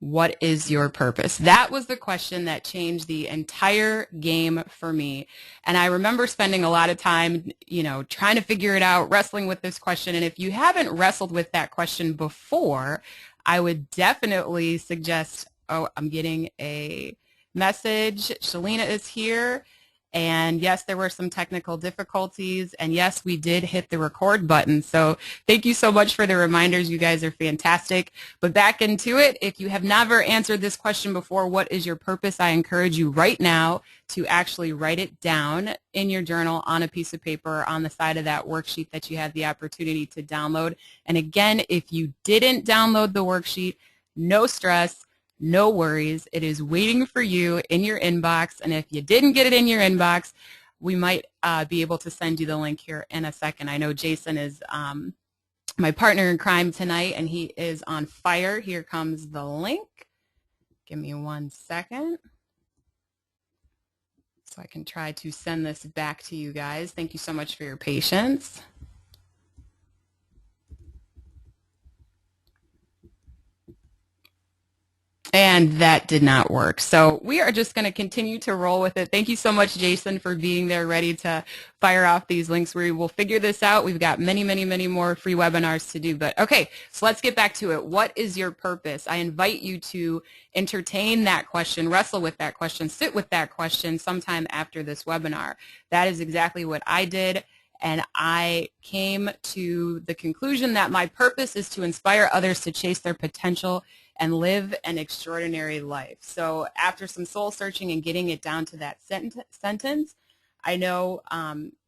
What is your purpose? That was the question that changed the entire game for me. And I remember spending a lot of time, trying to figure it out, wrestling with this question. And if you haven't wrestled with that question before, I would definitely suggest, oh, I'm getting a message. Shalina is here. And yes, there were some technical difficulties. And yes, we did hit the record button. So thank you so much for the reminders. You guys are fantastic. But back into it, if you have never answered this question before, what is your purpose? I encourage you right now to actually write it down in your journal on a piece of paper on the side of that worksheet that you had the opportunity to download. And again, if you didn't download the worksheet, no stress. No worries. It is waiting for you in your inbox. And if you didn't get it in your inbox, we might be able to send you the link here in a second. I know Jason is my partner in crime tonight, and he is on fire. Here comes the link. Give me 1 second so I can try to send this back to you guys. Thank you so much for your patience. And that did not work. So we are just going to continue to roll with it. Thank you so much, Jason, for being there ready to fire off these links. We will figure this out. We've got many, many, many more free webinars to do. But okay, so let's get back to it. What is your purpose? I invite you to entertain that question, wrestle with that question, sit with that question sometime after this webinar. That is exactly what I did. And I came to the conclusion that my purpose is to inspire others to chase their potential and live an extraordinary life. So after some soul searching and getting it down to that sentence, I know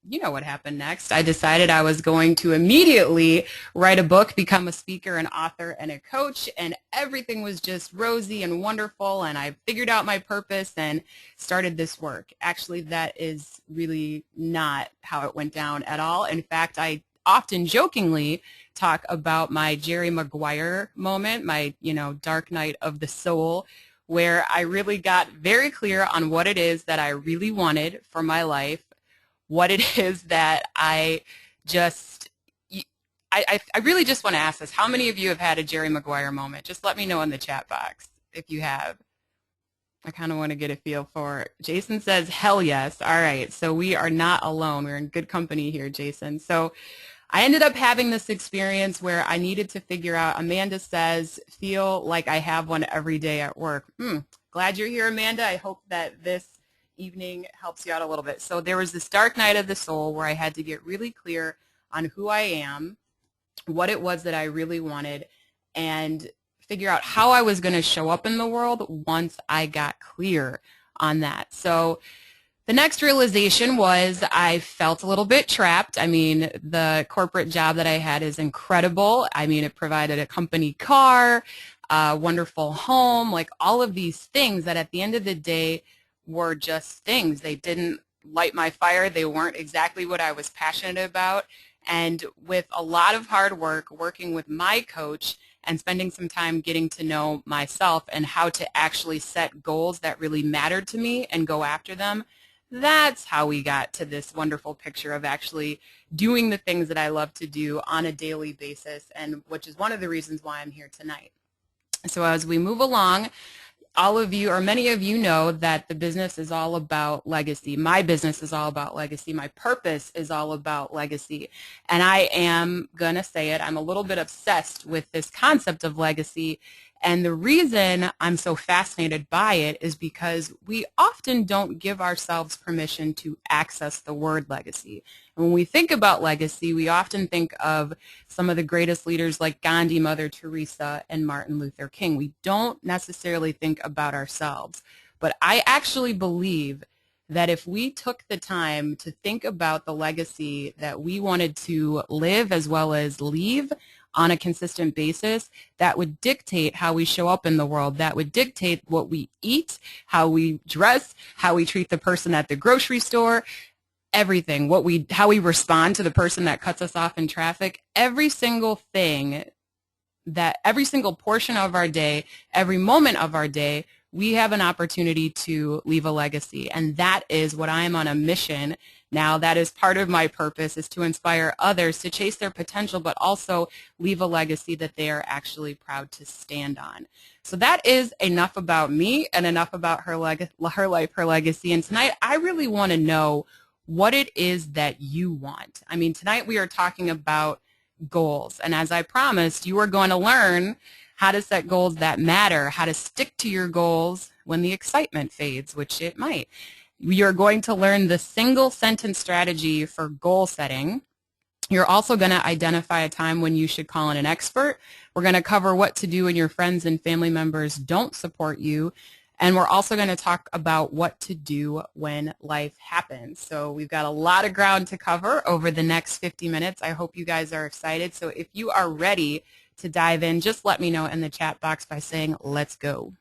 you know what happened next. I decided I was going to immediately write a book, become a speaker, an author, and a coach, and everything was just rosy and wonderful, and I figured out my purpose and started this work. Actually, that is really not how it went down at all. In fact, I often jokingly talk about my Jerry Maguire moment, my, dark night of the soul, where I really got very clear on what it is that I really wanted for my life, what it is that I really just want to ask this. How many of you have had a Jerry Maguire moment? Just let me know in the chat box if you have. I kind of want to get a feel for it. Jason says, hell yes. All right, so we are not alone. We're in good company here, Jason. So I ended up having this experience where I needed to figure out, Amanda says, feel like I have one every day at work. Glad you're here, Amanda. I hope that this evening helps you out a little bit. So there was this dark night of the soul where I had to get really clear on who I am, what it was that I really wanted, and figure out how I was going to show up in the world once I got clear on that. So the next realization was I felt a little bit trapped. I mean, the corporate job that I had is incredible. I mean, it provided a company car, a wonderful home, like all of these things that at the end of the day were just things. They didn't light my fire. They weren't exactly what I was passionate about. And with a lot of hard work, working with my coach and spending some time getting to know myself and how to actually set goals that really mattered to me and go after them, that's how we got to this wonderful picture of actually doing the things that I love to do on a daily basis, and which is one of the reasons why I'm here tonight. So as we move along, all of you, or many of you, know that the business is all about legacy. My business is all about legacy. My purpose is all about legacy. And I am going to say it, I'm a little bit obsessed with this concept of legacy. And the reason I'm so fascinated by it is because we often don't give ourselves permission to access the word legacy. And when we think about legacy, we often think of some of the greatest leaders like Gandhi, Mother Teresa, and Martin Luther King. We don't necessarily think about ourselves. But I actually believe that if we took the time to think about the legacy that we wanted to live as well as leave on a consistent basis, that would dictate how we show up in the world. That would dictate what we eat, how we dress, how we treat the person at the grocery store, everything, how we respond to the person that cuts us off in traffic. Every single thing, that every single portion of our day, every moment of our day we have an opportunity to leave a legacy. And that is what I am on a mission now. That is part of my purpose, is to inspire others to chase their potential, but also leave a legacy that they are actually proud to stand on. So that is enough about me and enough about her life, her legacy. And tonight, I really want to know what it is that you want. I mean, tonight we are talking about goals. And as I promised, you are going to learn how to set goals that matter, how to stick to your goals when the excitement fades, which it might. You're going to learn the single sentence strategy for goal setting. You're also going to identify a time when you should call in an expert. We're going to cover what to do when your friends and family members don't support you. And we're also going to talk about what to do when life happens. So we've got a lot of ground to cover over the next 50 minutes. I hope you guys are excited. So if you are ready to dive in, just let me know in the chat box by saying, let's go.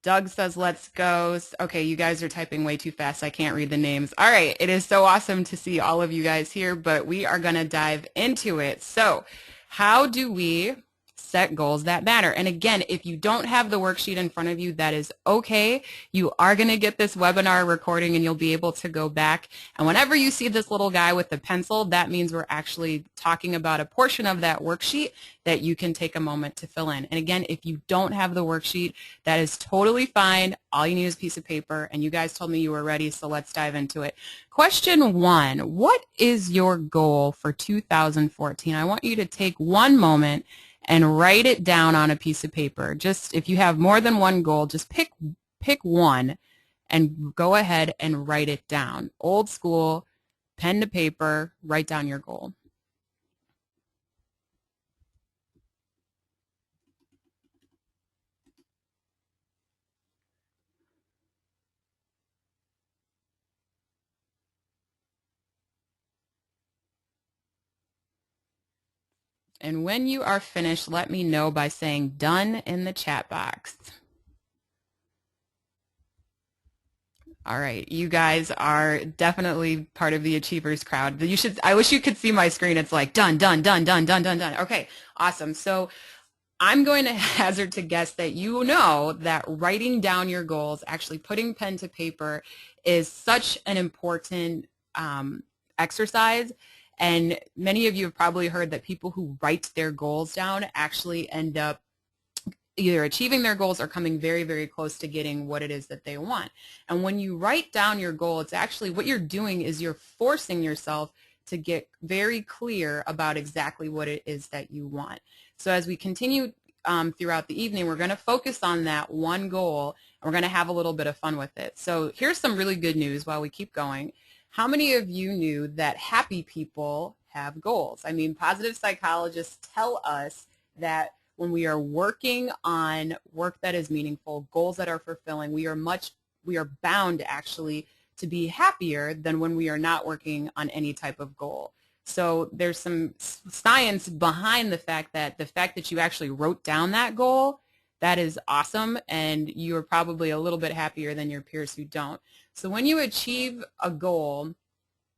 Doug says, let's go. Okay, you guys are typing way too fast. I can't read the names. All right, it is so awesome to see all of you guys here, but we are going to dive into it. So how do we set goals that matter? And again, if you don't have the worksheet in front of you, that is okay. You are going to get this webinar recording and you'll be able to go back. And whenever you see this little guy with the pencil, that means we're actually talking about a portion of that worksheet that you can take a moment to fill in. And again, if you don't have the worksheet, that is totally fine. All you need is a piece of paper, and you guys told me you were ready, so let's dive into it. Question 1, what is your goal for 2014? I want you to take one moment and write it down on a piece of paper. Just if you have more than one goal, just pick one and go ahead and write it down. Old school, pen to paper, write down your goal. And when you are finished, let me know by saying done in the chat box. All right, you guys are definitely part of the Achievers crowd. I wish you could see my screen. It's like done, done, done, done, done, done, done. Okay, awesome. So I'm going to hazard to guess that you know that writing down your goals, actually putting pen to paper, is such an important exercise. And many of you have probably heard that people who write their goals down actually end up either achieving their goals or coming very, very close to getting what it is that they want. And when you write down your goal, it's actually what you're doing is you're forcing yourself to get very clear about exactly what it is that you want. So as we continue throughout the evening, we're going to focus on that one goal, and we're going to have a little bit of fun with it. So here's some really good news while we keep going. How many of you knew that happy people have goals? I mean, positive psychologists tell us that when we are working on work that is meaningful, goals that are fulfilling, we are bound actually to be happier than when we are not working on any type of goal. So there's some science behind the fact that you actually wrote down that goal, that is awesome, and you're probably a little bit happier than your peers who don't. So when you achieve a goal,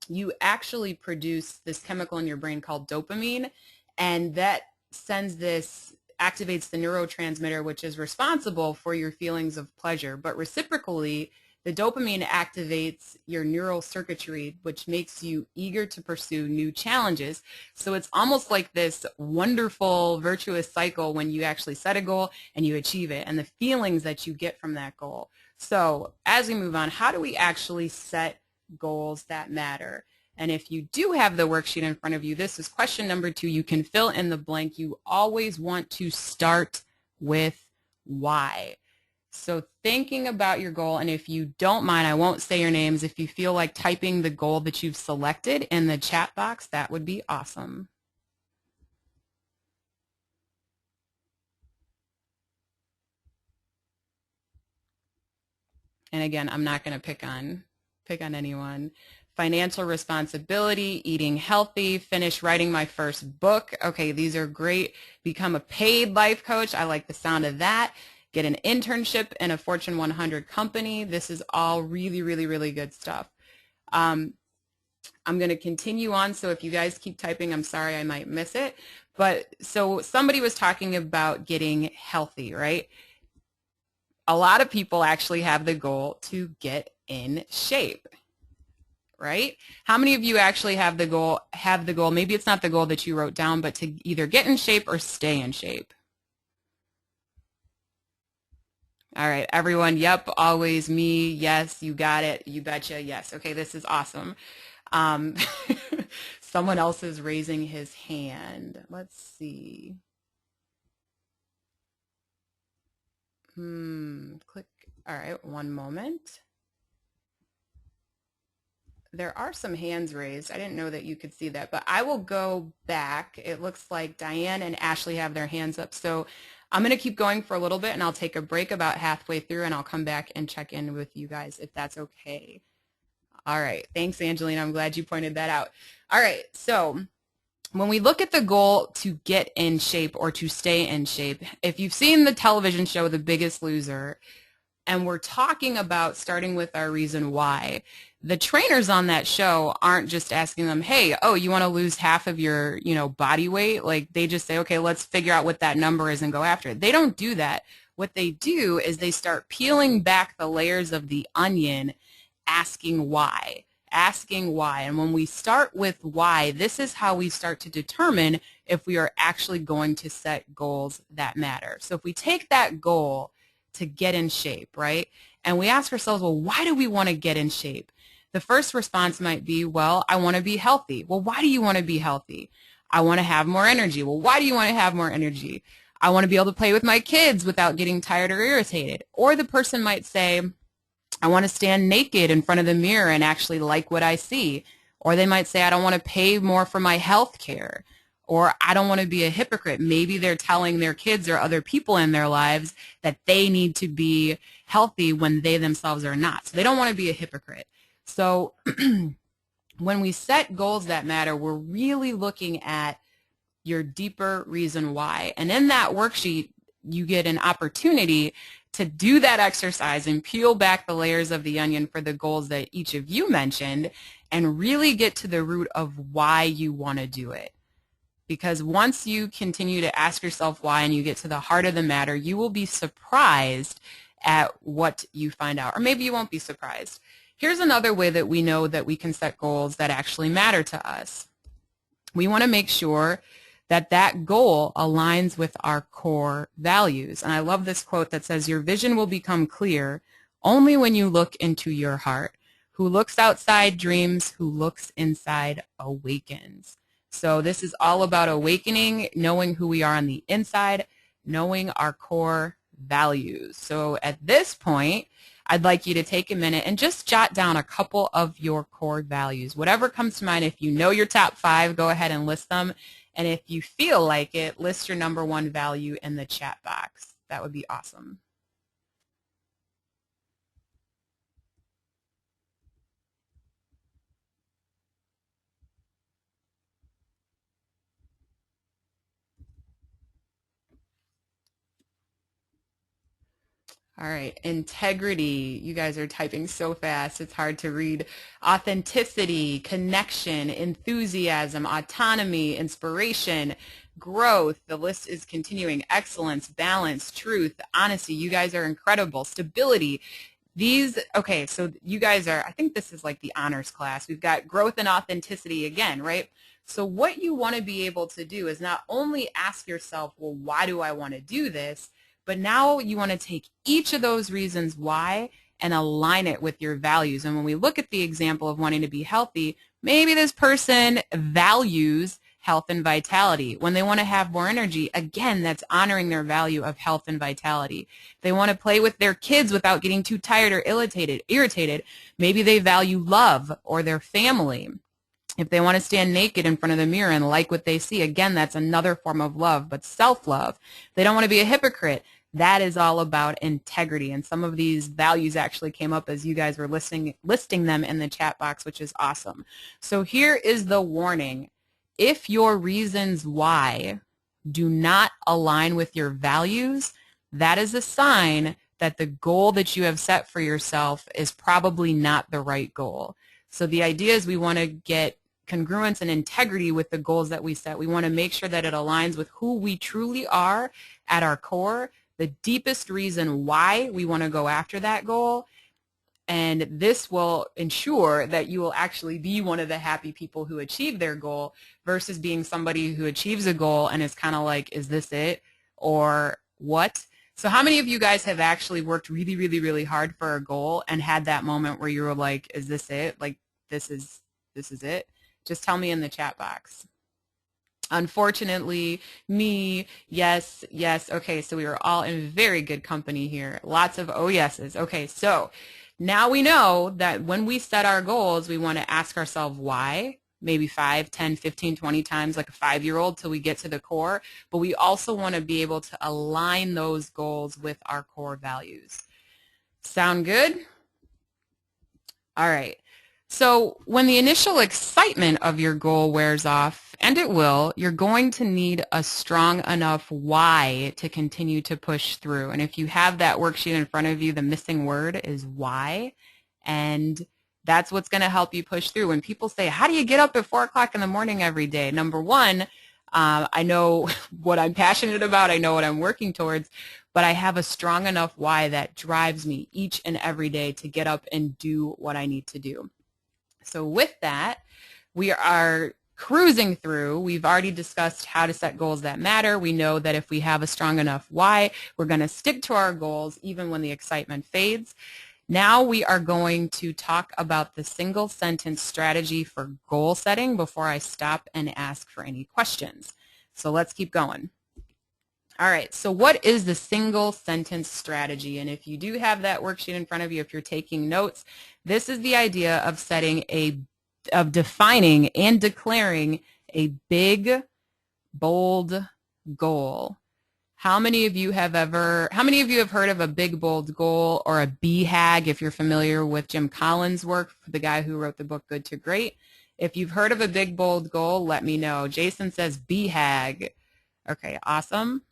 you actually produce this chemical in your brain called dopamine, and that activates the neurotransmitter which is responsible for your feelings of pleasure. But reciprocally, the dopamine activates your neural circuitry, which makes you eager to pursue new challenges. So it's almost like this wonderful, virtuous cycle when you actually set a goal and you achieve it, and the feelings that you get from that goal. So as we move on, how do we actually set goals that matter? And if you do have the worksheet in front of you, this is question number 2. You can fill in the blank. You always want to start with why. So thinking about your goal, and if you don't mind, I won't say your names. If you feel like typing the goal that you've selected in the chat box, that would be awesome. And again, I'm not going to pick on anyone. Financial responsibility, eating healthy, finish writing my first book. Okay, these are great. Become a paid life coach. I like the sound of that. Get an internship in a Fortune 100 company. This is all really, really, really good stuff. I'm going to continue on, so if you guys keep typing, I'm sorry I might miss it. But so somebody was talking about getting healthy, right? A lot of people actually have the goal to get in shape, right? How many of you actually have the goal, maybe it's not the goal that you wrote down, but to either get in shape or stay in shape? All right, everyone, yep, always me, yes, you got it, you betcha, yes. Okay, this is awesome. Um, someone else is raising his hand. Let's see. Click. All right, one moment. There are some hands raised. I didn't know that you could see that, but I will go back. It looks like Diane and Ashley have their hands up. So I'm going to keep going for a little bit, and I'll take a break about halfway through, and I'll come back and check in with you guys if that's okay. All right. Thanks, Angelina. I'm glad you pointed that out. All right. So when we look at the goal to get in shape or to stay in shape, if you've seen the television show The Biggest Loser, and we're talking about starting with our reason why, the trainers on that show aren't just asking them, hey, oh, you want to lose half of your, body weight? Like, they just say, okay, let's figure out what that number is and go after it. They don't do that. What they do is they start peeling back the layers of the onion, asking why. And when we start with why, this is how we start to determine if we are actually going to set goals that matter. So if we take that goal to get in shape, right? And we ask ourselves, well, why do we want to get in shape? The first response might be, well, I want to be healthy. Well, why do you want to be healthy? I want to have more energy. Well, why do you want to have more energy? I want to be able to play with my kids without getting tired or irritated. Or the person might say, I want to stand naked in front of the mirror and actually like what I see. Or they might say, I don't want to pay more for my health care. Or I don't want to be a hypocrite. Maybe they're telling their kids or other people in their lives that they need to be healthy when they themselves are not. So they don't want to be a hypocrite. So when we set goals that matter, we're really looking at your deeper reason why. And in that worksheet, you get an opportunity to do that exercise and peel back the layers of the onion for the goals that each of you mentioned and really get to the root of why you want to do it. Because once you continue to ask yourself why and you get to the heart of the matter, you will be surprised at what you find out. Or maybe you won't be surprised. Here's another way that we know that we can set goals that actually matter to us. We want to make sure that that goal aligns with our core values. And I love this quote that says, your vision will become clear only when you look into your heart. Who looks outside dreams, who looks inside awakens. So this is all about awakening, knowing who we are on the inside, knowing our core values. So at this point, I'd like you to take a minute and just jot down a couple of your core values. Whatever comes to mind, if you know your top 5, go ahead and list them. And if you feel like it, list your number 1 value in the chat box. That would be awesome. All right, integrity. You guys are typing so fast, it's hard to read. Authenticity, connection, enthusiasm, autonomy, inspiration, growth. The list is continuing. Excellence, balance, truth, honesty. You guys are incredible. Stability. Okay, so you guys are, I think this is like the honors class. We've got growth and authenticity again, right? So what you want to be able to do is not only ask yourself, well, why do I want to do this? But now you want to take each of those reasons why and align it with your values. And when we look at the example of wanting to be healthy, maybe this person values health and vitality. When they want to have more energy, again, that's honoring their value of health and vitality. They want to play with their kids without getting too tired or irritated. Maybe they value love or their family. If they want to stand naked in front of the mirror and like what they see, again, that's another form of love, but self-love. They don't want to be a hypocrite. That is all about integrity. And some of these values actually came up as you guys were listing them in the chat box, which is awesome. So here is the warning. If your reasons why do not align with your values, that is a sign that the goal that you have set for yourself is probably not the right goal. So the idea is we want to get congruence and integrity with the goals that we set. We want to make sure that it aligns with who we truly are at our core, the deepest reason why we want to go after that goal. And this will ensure that you will actually be one of the happy people who achieve their goal versus being somebody who achieves a goal and is kind of like, is this it? Or what? So how many of you guys have actually worked really, really, really hard for a goal and had that moment where you were like, is this it? Like, this is it? Just tell me in the chat box. Unfortunately, me, yes, yes. Okay, so we are all in very good company here. Lots of oh yeses. Okay, so now we know that when we set our goals, we want to ask ourselves why, maybe 5, 10, 15, 20 times like a 5-year-old till we get to the core, but we also want to be able to align those goals with our core values. Sound good? All right. So when the initial excitement of your goal wears off, and it will, you're going to need a strong enough why to continue to push through. And if you have that worksheet in front of you, the missing word is why. And that's what's going to help you push through. When people say, how do you get up at 4 o'clock in the morning every day? Number one, I know what I'm passionate about. I know what I'm working towards. But I have a strong enough why that drives me each and every day to get up and do what I need to do. So with that, we are cruising through. We've already discussed how to set goals that matter. We know that if we have a strong enough why, we're going to stick to our goals even when the excitement fades. Now we are going to talk about the single sentence strategy for goal setting before I stop and ask for any questions. So let's keep going. All right, so what is the single sentence strategy? And if you do have that worksheet in front of you, if you're taking notes, this is the idea of defining and declaring a big, bold goal. How many of you have heard of a big, bold goal or a BHAG if you're familiar with Jim Collins' work, the guy who wrote the book Good to Great? If you've heard of a big, bold goal, let me know. Jason says BHAG. Okay, awesome.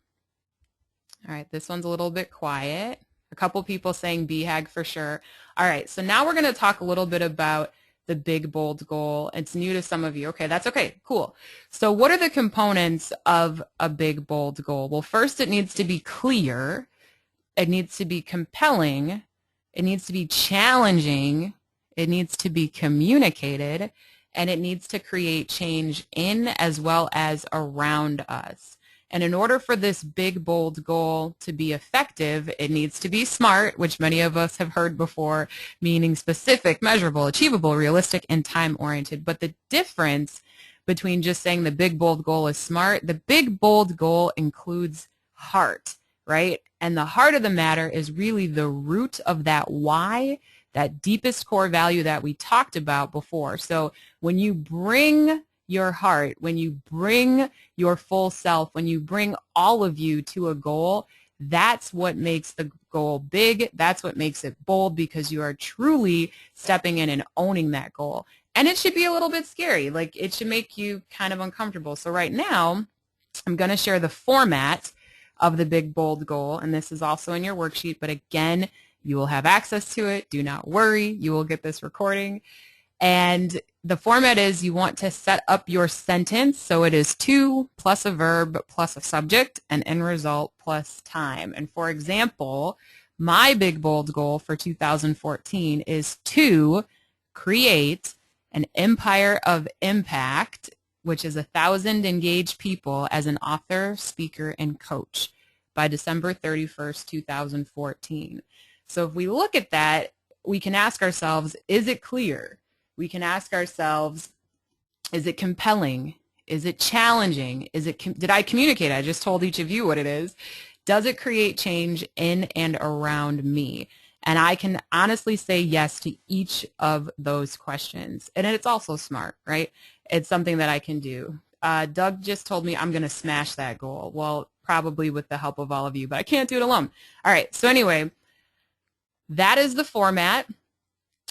All right, this one's a little bit quiet. A couple people saying BHAG for sure. All right, so now we're going to talk a little bit about the big, bold goal. It's new to some of you. Okay, that's okay. Cool. So what are the components of a big, bold goal? Well, first it needs to be clear. It needs to be compelling. It needs to be challenging. It needs to be communicated. And it needs to create change in as well as around us. And in order for this big, bold goal to be effective, it needs to be SMART, which many of us have heard before, meaning specific, measurable, achievable, realistic, and time-oriented. But the difference between just saying the big, bold goal is SMART, the big, bold goal includes heart, right? And the heart of the matter is really the root of that why, that deepest core value that we talked about before. So when you bring your heart, when you bring your full self, when you bring all of you to a goal, that's what makes the goal big. That's what makes it bold, because you are truly stepping in and owning that goal. And it should be a little bit scary. Like, it should make you kind of uncomfortable. So right now, I'm going to share the format of the big, bold goal. And this is also in your worksheet. But again, you will have access to it. Do not worry. You will get this recording. And the format is you want to set up your sentence so it is to plus a verb plus a subject and end result plus time. And for example, my big bold goal for 2014 is to create an empire of impact, which is 1,000 engaged people as an author, speaker, and coach by December 31st, 2014. So if we look at that, we can ask ourselves, is it clear? We can ask ourselves, is it compelling? Is it challenging? Did I communicate? I just told each of you what it is. Does it create change in and around me? And I can honestly say yes to each of those questions. And it's also SMART, right? It's something that I can do. Doug just told me I'm going to smash that goal. Well, probably with the help of all of you, but I can't do it alone. All right, so anyway, that is the format.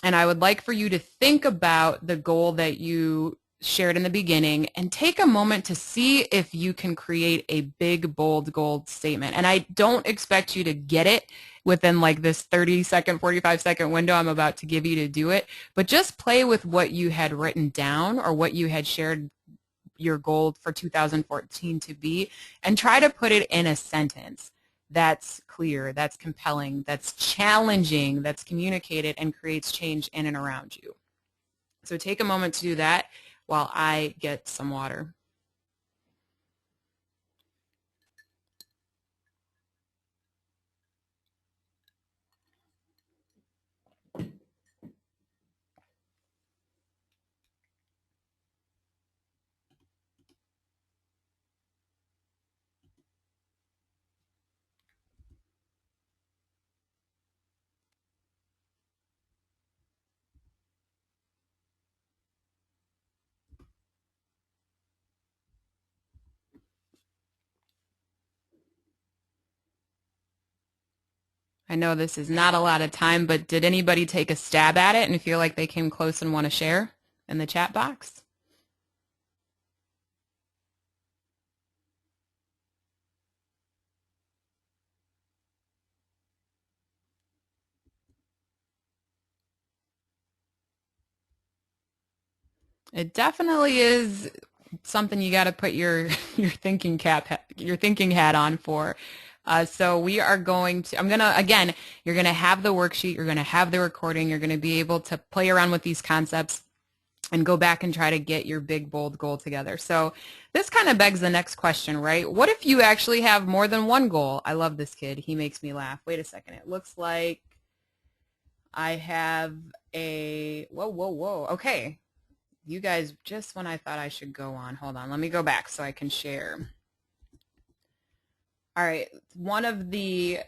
And I would like for you to think about the goal that you shared in the beginning, and take a moment to see if you can create a big, bold goal statement. And I don't expect you to get it within like this 30-second, 45-second window I'm about to give you to do it, but just play with what you had written down or what you had shared your goal for 2014 to be, and try to put it in a sentence that's clear, that's compelling, that's challenging, that's communicated, and creates change in and around you. So take a moment to do that while I get some water. I know this is not a lot of time, but did anybody take a stab at it and feel like they came close and want to share in the chat box? It definitely is something you got to put your thinking hat on for. So we are going to, again, you're going to have the worksheet, you're going to have the recording, you're going to be able to play around with these concepts and go back and try to get your big, bold goal together. So this kind of begs the next question, right? What if you actually have more than one goal? I love this kid. He makes me laugh. Wait a second. It looks like I have whoa. Okay. You guys, just when I thought I should go on, hold on, let me go back so I can share. All right, one of the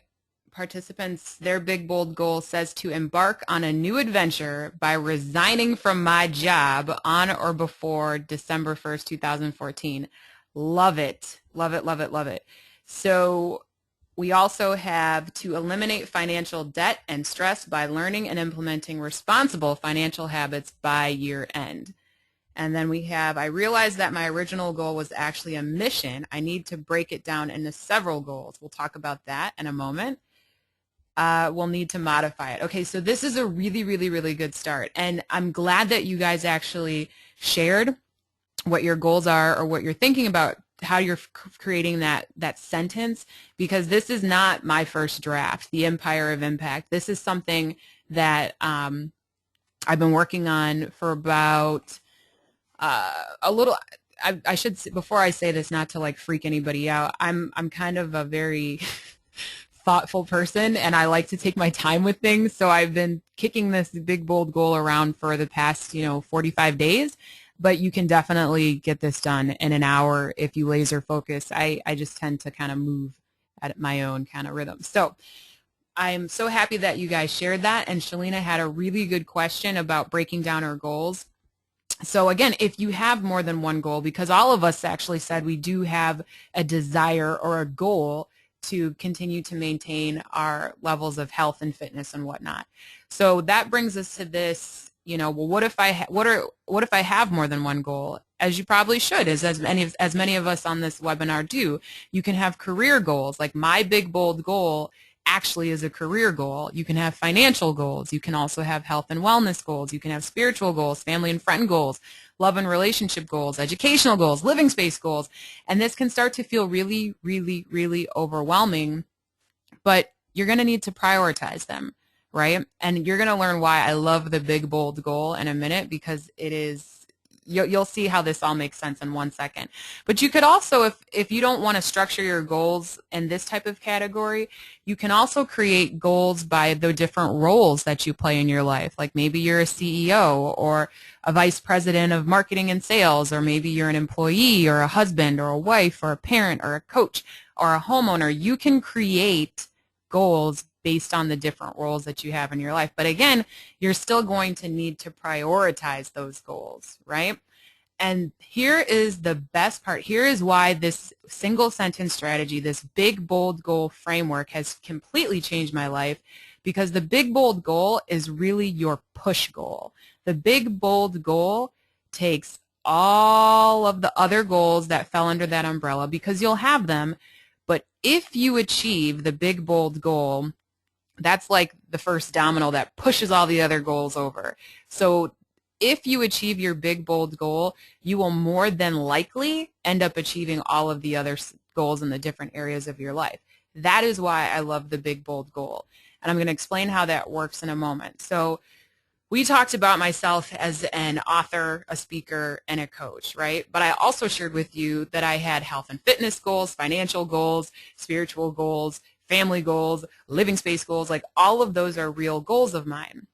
participants, their big bold goal says to embark on a new adventure by resigning from my job on or before December 1st, 2014. Love it, love it, love it, love it. So we also have to eliminate financial debt and stress by learning and implementing responsible financial habits by year end. And then we have, I realized that my original goal was actually a mission. I need to break it down into several goals. We'll talk about that in a moment. We'll need to modify it. Okay, so this is a really, really, really good start. And I'm glad that you guys actually shared what your goals are or what you're thinking about, how you're creating that sentence, because this is not my first draft, the Empire of Impact. This is something that I've been working on for about a little. I should, before I say this, not to like freak anybody out, I'm kind of a very thoughtful person, and I like to take my time with things. So I've been kicking this big bold goal around for the past 45 days, but you can definitely get this done in an hour if you laser focus. I just tend to kind of move at my own kind of rhythm. So I'm so happy that you guys shared that, and Shalina had a really good question about breaking down our goals. So again, if you have more than one goal, because all of us actually said we do have a desire or a goal to continue to maintain our levels of health and fitness and whatnot. So that brings us to this, well, what if I have more than one goal? As you probably should, as many of us on this webinar do. You can have career goals. Like my big bold goal actually is a career goal. You can have financial goals. You can also have health and wellness goals. You can have spiritual goals, family and friend goals, love and relationship goals, educational goals, living space goals. And this can start to feel really, really, really overwhelming, but you're going to need to prioritize them, right? And you're going to learn why I love the big, bold goal in a minute, because it is, you'll see how this all makes sense in 1 second. But you could also, if you don't want to structure your goals in this type of category, you can also create goals by the different roles that you play in your life. Like maybe you're a CEO or a vice president of marketing and sales, or maybe you're an employee or a husband or a wife or a parent or a coach or a homeowner. You can create goals based on the different roles that you have in your life. But again, you're still going to need to prioritize those goals, right? And here is the best part. Here is why this single sentence strategy, this big, bold goal framework has completely changed my life, because the big, bold goal is really your push goal. The big, bold goal takes all of the other goals that fell under that umbrella, because you'll have them. But if you achieve the big, bold goal, that's like the first domino that pushes all the other goals over. So if you achieve your big, bold goal, you will more than likely end up achieving all of the other goals in the different areas of your life. That is why I love the big, bold goal. And I'm going to explain how that works in a moment. So we talked about myself as an author, a speaker, and a coach, right? But I also shared with you that I had health and fitness goals, financial goals, spiritual goals, family goals, living space goals. Like, all of those are real goals of mine.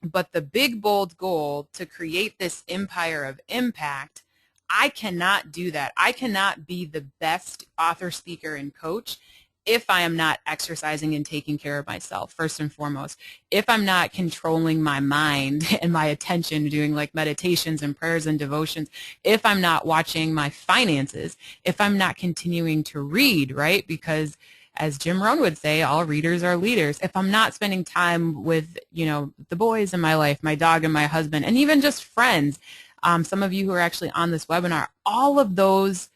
But the big, bold goal to create this empire of impact, I cannot do that. I cannot be the best author, speaker, and coach if I am not exercising and taking care of myself, first and foremost. If I'm not controlling my mind and my attention, doing like meditations and prayers and devotions, if I'm not watching my finances, if I'm not continuing to read, right? Because as Jim Rohn would say, all readers are leaders. If I'm not spending time with, the boys in my life, my dog and my husband, and even just friends, some of you who are actually on this webinar, all of those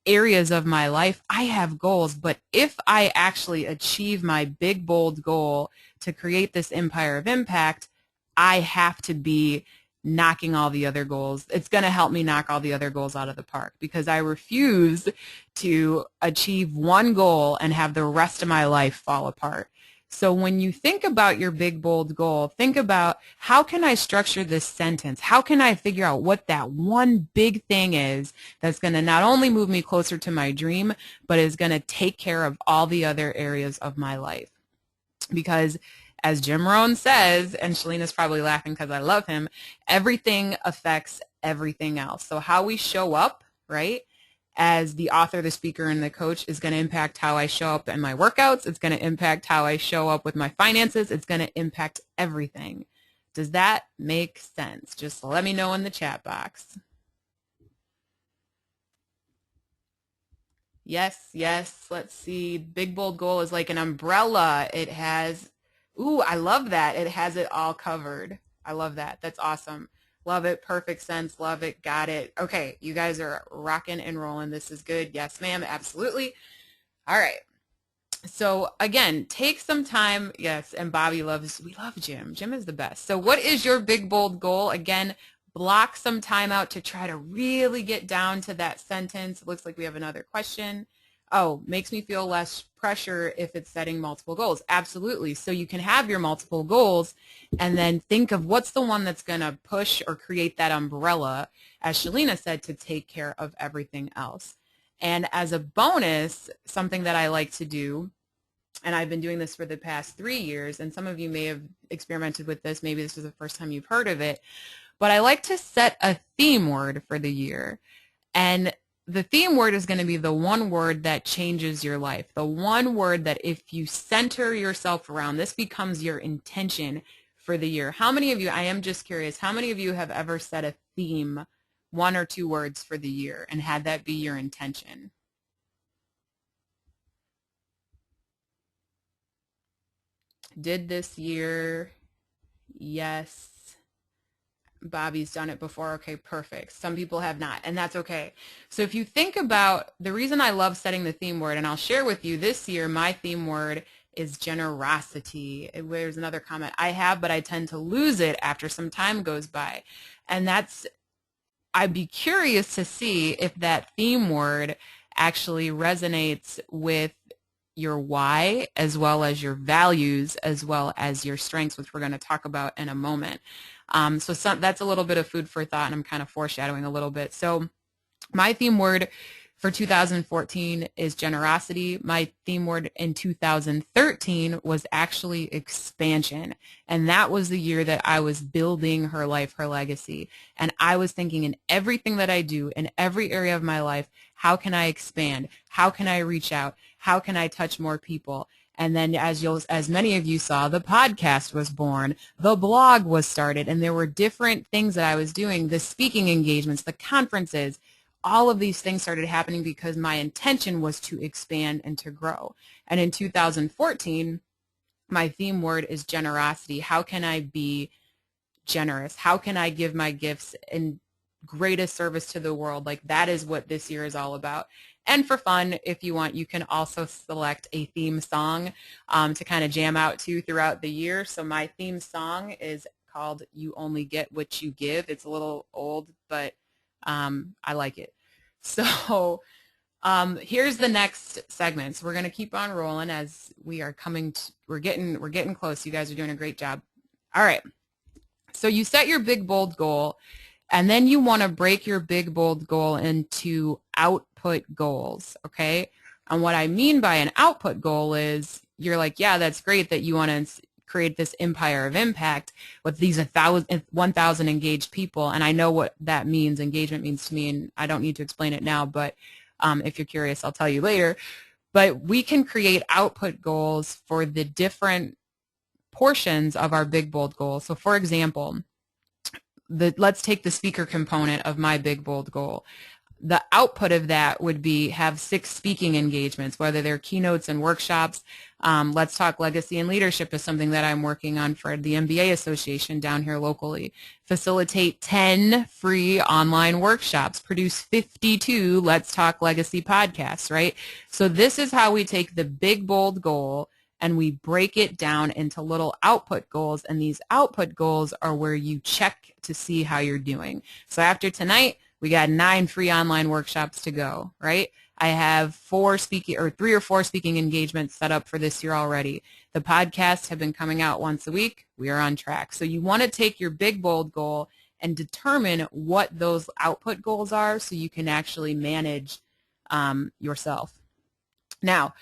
areas of my life, I have goals. But if I actually achieve my big, bold goal to create this empire of impact, I have to be knocking all the other goals. It's going to help me knock all the other goals out of the park, because I refuse to achieve one goal and have the rest of my life fall apart. So when you think about your big, bold goal, think about, how can I structure this sentence? How can I figure out what that one big thing is that's going to not only move me closer to my dream, but is going to take care of all the other areas of my life? Because as Jim Rohn says, and Shalina's probably laughing because I love him, everything affects everything else. So how we show up, right, as the author, the speaker, and the coach is going to impact how I show up in my workouts. It's going to impact how I show up with my finances. It's going to impact everything. Does that make sense? Just let me know in the chat box. Yes, yes. Let's see. Big, bold goal is like an umbrella. It has, ooh, I love that. It has it all covered. I love that. That's awesome. Love it. Perfect sense. Love it. Got it. Okay, you guys are rocking and rolling. This is good. Yes, ma'am. Absolutely. All right. So again, take some time. Yes, and Bobby we love Jim. Jim is the best. So what is your big, bold goal? Again, block some time out to try to really get down to that sentence. It looks like we have another question. Oh, makes me feel less pressure if it's setting multiple goals. Absolutely. So you can have your multiple goals and then think of what's the one that's going to push or create that umbrella, as Shalina said, to take care of everything else. And as a bonus, something that I like to do, and I've been doing this for the past 3 years, and some of you may have experimented with this, maybe this is the first time you've heard of it, but I like to set a theme word for the year. And the theme word is going to be the one word that changes your life, the one word that if you center yourself around, this becomes your intention for the year. How many of you, I am just curious, how many of you have ever set a theme, 1 or 2 words for the year, and had that be your intention? Did this year? Yes. Bobby's done it before. Okay, perfect. Some people have not, and that's okay. So if you think about the reason I love setting the theme word, and I'll share with you this year, my theme word is generosity. There's another comment I have, but I tend to lose it after some time goes by. And I'd be curious to see if that theme word actually resonates with your why, as well as your values, as well as your strengths, which we're going to talk about in a moment. So that's a little bit of food for thought, and I'm kind of foreshadowing a little bit. So my theme word for 2014 is generosity. My theme word in 2013 was actually expansion. And that was the year that I was building Her Life, Her Legacy. And I was thinking, in everything that I do, in every area of my life, how can I expand? How can I reach out? How can I touch more people? And then as many of you saw, the podcast was born, the blog was started, and there were different things that I was doing, the speaking engagements, the conferences. All of these things started happening because my intention was to expand and to grow. And in 2014, my theme word is generosity. How can I be generous? How can I give my gifts in greatest service to the world. Like, that is what this year is all about. And for fun, if you want, you can also select a theme song to kind of jam out to throughout the year. So my theme song is called You Only Get What You Give. It's a little old, but I like it. So here's the next segment. So we're going to keep on rolling as we are we're getting close. You guys are doing a great job. All right. So you set your big, bold goal, and then you want to break your big, bold goal into output goals, okay? And what I mean by an output goal is you're like, yeah, that's great that you want to create this empire of impact with these 1,000 engaged people, and I know what that means, engagement means to me, and I don't need to explain it now, but if you're curious, I'll tell you later. But we can create output goals for the different portions of our big, bold goal. So for example, let's take the speaker component of my big, bold goal. The output of that would be have 6 speaking engagements, whether they're keynotes and workshops. Let's Talk Legacy and Leadership is something that I'm working on for the MBA Association down here locally. Facilitate 10 free online workshops. Produce 52 Let's Talk Legacy podcasts, right? So this is how we take the big, bold goal and we break it down into little output goals, and these output goals are where you check to see how you're doing. So after tonight, we got 9 free online workshops to go, right? I have 3 or 4 speaking engagements set up for this year already. The podcasts have been coming out once a week. We are on track. So you want to take your big, bold goal and determine what those output goals are so you can actually manage yourself. Now,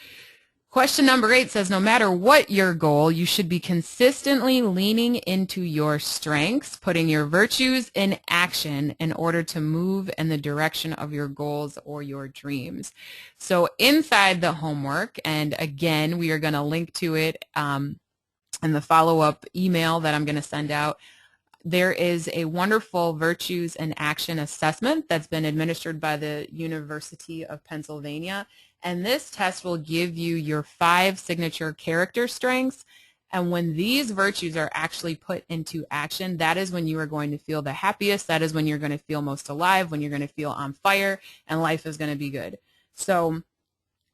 question number 8 says, no matter what your goal, you should be consistently leaning into your strengths, putting your virtues in action in order to move in the direction of your goals or your dreams. So inside the homework, and again, we are going to link to it in the follow-up email that I'm going to send out, there is a wonderful virtues and action assessment that's been administered by the University of Pennsylvania. And this test will give you your 5 signature character strengths. And when these virtues are actually put into action, that is when you are going to feel the happiest. That is when you're going to feel most alive, when you're going to feel on fire, and life is going to be good. So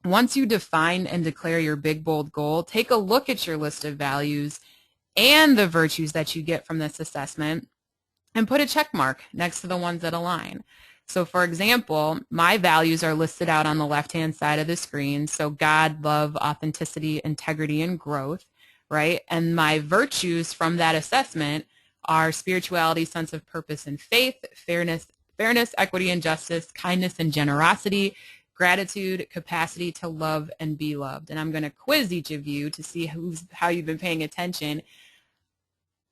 once you define and declare your big, bold goal, take a look at your list of values and the virtues that you get from this assessment and put a check mark next to the ones that align. So for example, my values are listed out on the left-hand side of the screen. So God, love, authenticity, integrity, and growth, right? And my virtues from that assessment are spirituality, sense of purpose and faith, fairness, equity and justice, kindness and generosity, gratitude, capacity to love and be loved. And I'm going to quiz each of you to see how you've been paying attention.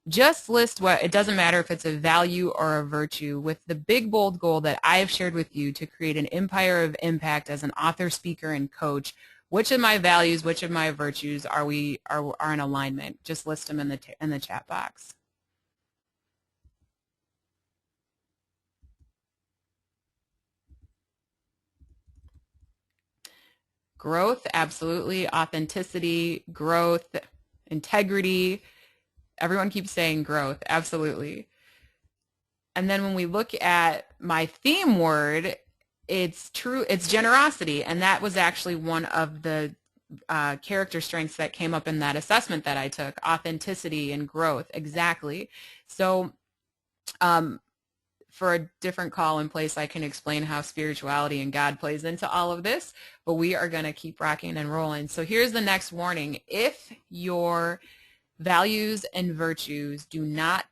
Just list what, it doesn't matter if it's a value or a virtue, with the big, bold goal that I have shared with you to create an empire of impact as an author, speaker, and coach. Which of my values, which of my virtues are in alignment? Just list them in the chat box. Growth, absolutely. Authenticity, growth, integrity. Everyone keeps saying growth, absolutely. And then when we look at my theme word, it's generosity, and that was actually one of the character strengths that came up in that assessment that I took, authenticity and growth, exactly. So for a different call in place, I can explain how spirituality and God plays into all of this, but we are going to keep rocking and rolling. So here's the next warning. If your values and virtues do not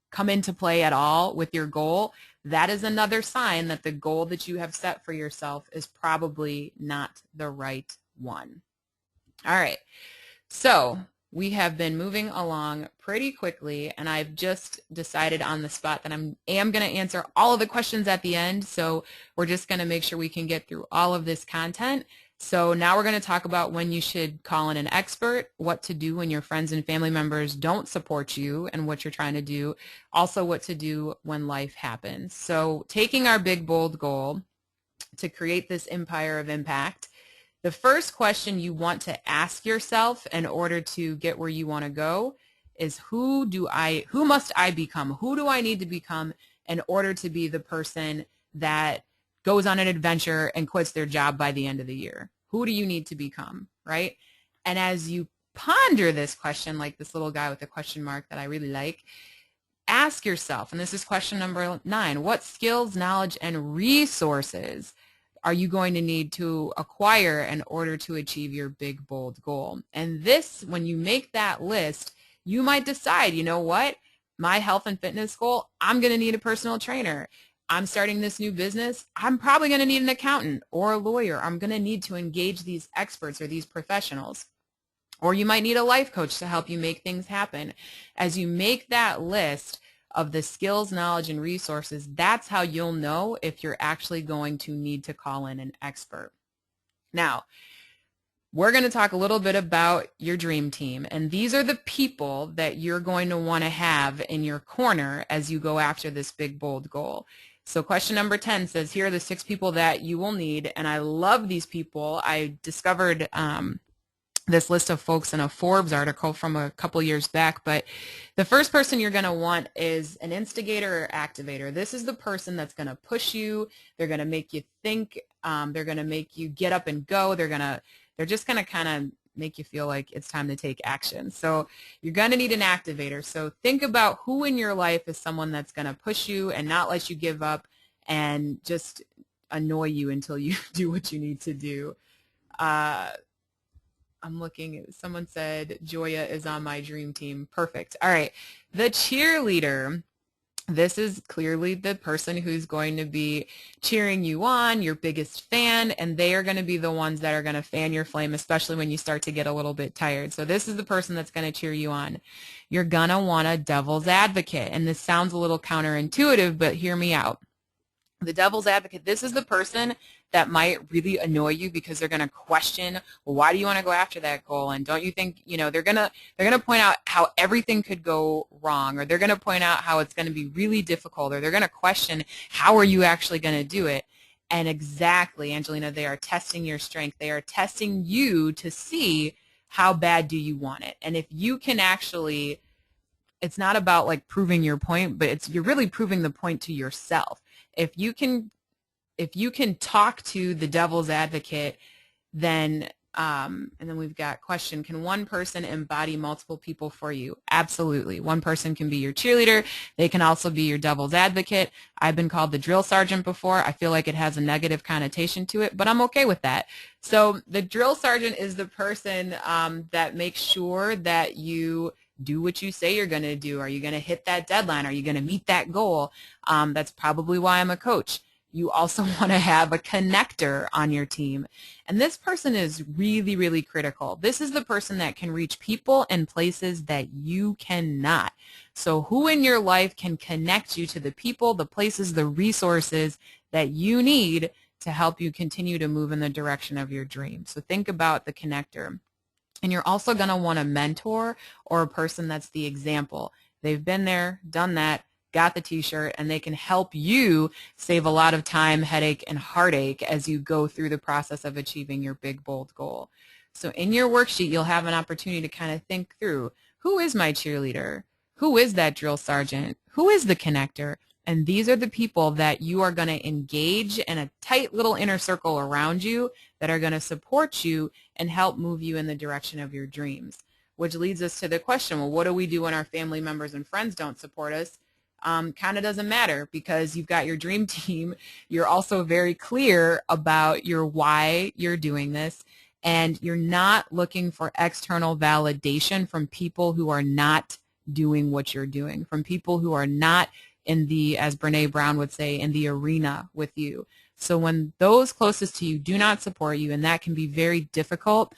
come into play at all with your goal, that is another sign that the goal that you have set for yourself is probably not the right one. All right, so we have been moving along pretty quickly, and I've just decided on the spot that I am going to answer all of the questions at the end, so we're just going to make sure we can get through all of this content. So now we're going to talk about when you should call in an expert, what to do when your friends and family members don't support you and what you're trying to do, also what to do when life happens. So taking our big, bold goal to create this empire of impact, the first question you want to ask yourself in order to get where you want to go is who must I become? Who do I need to become in order to be the person that goes on an adventure and quits their job by the end of the year? Who do you need to become, right? And as you ponder this question, like this little guy with the question mark that I really like, ask yourself, and this is question number 9, what skills, knowledge, and resources are you going to need to acquire in order to achieve your big, bold goal? And this, when you make that list, you might decide, you know what? My health and fitness goal, I'm going to need a personal trainer. I'm starting this new business. I'm probably going to need an accountant or a lawyer. I'm going to need to engage these experts or these professionals. Or you might need a life coach to help you make things happen. As you make that list of the skills, knowledge, and resources, that's how you'll know if you're actually going to need to call in an expert. Now, we're going to talk a little bit about your dream team, and these are the people that you're going to want to have in your corner as you go after this big, bold goal. So question number 10 says, here are the 6 people that you will need, and I love these people. I discovered this list of folks in a Forbes article from a couple years back, but the first person you're going to want is an instigator or activator. This is the person that's going to push you. They're going to make you think. They're going to make you get up and go. They're just going to kind of make you feel like it's time to take action. So you're going to need an activator. So think about who in your life is someone that's going to push you and not let you give up and just annoy you until you do what you need to do. I'm looking, someone said Joya is on my dream team. Perfect. All right. The cheerleader. This is clearly the person who's going to be cheering you on, your biggest fan, and they are going to be the ones that are going to fan your flame, especially when you start to get a little bit tired. So this is the person that's going to cheer you on. You're going to want a devil's advocate, and this sounds a little counterintuitive, but hear me out. The devil's advocate, this is the person that might really annoy you because they're going to question, well, why do you want to go after that goal? And don't you think, they're going to point out how everything could go wrong, or they're going to point out how it's going to be really difficult, or they're going to question, how are you actually going to do it? And exactly, Angelina, they are testing your strength. They are testing you to see how bad do you want it. And if you can actually, it's not about like proving your point, but you're really proving the point to yourself. If you can talk to the devil's advocate, then and then we've got question, can one person embody multiple people for you? Absolutely. One person can be your cheerleader. They can also be your devil's advocate. I've been called the drill sergeant before. I feel like it has a negative connotation to it, but I'm okay with that. So the drill sergeant is the person that makes sure that you do what you say you're going to do. Are you going to hit that deadline? Are you going to meet that goal? That's probably why I'm a coach. You also want to have a connector on your team. And this person is really, really critical. This is the person that can reach people and places that you cannot. So who in your life can connect you to the people, the places, the resources that you need to help you continue to move in the direction of your dream? So think about the connector. And you're also going to want a mentor or a person that's the example. They've been there, done that, got the t-shirt, and they can help you save a lot of time, headache, and heartache as you go through the process of achieving your big, bold goal. So in your worksheet, you'll have an opportunity to kind of think through, who is my cheerleader? Who is that drill sergeant? Who is the connector? And these are the people that you are going to engage in a tight little inner circle around you that are going to support you and help move you in the direction of your dreams. Which leads us to the question, well, what do we do when our family members and friends don't support us? Kind of doesn't matter, because you've got your dream team. You're also very clear about your why you're doing this, and you're not looking for external validation from people who are not doing what you're doing, from people who are not in the, as Brene Brown would say, in the arena with you. So when those closest to you do not support you, and that can be very difficult,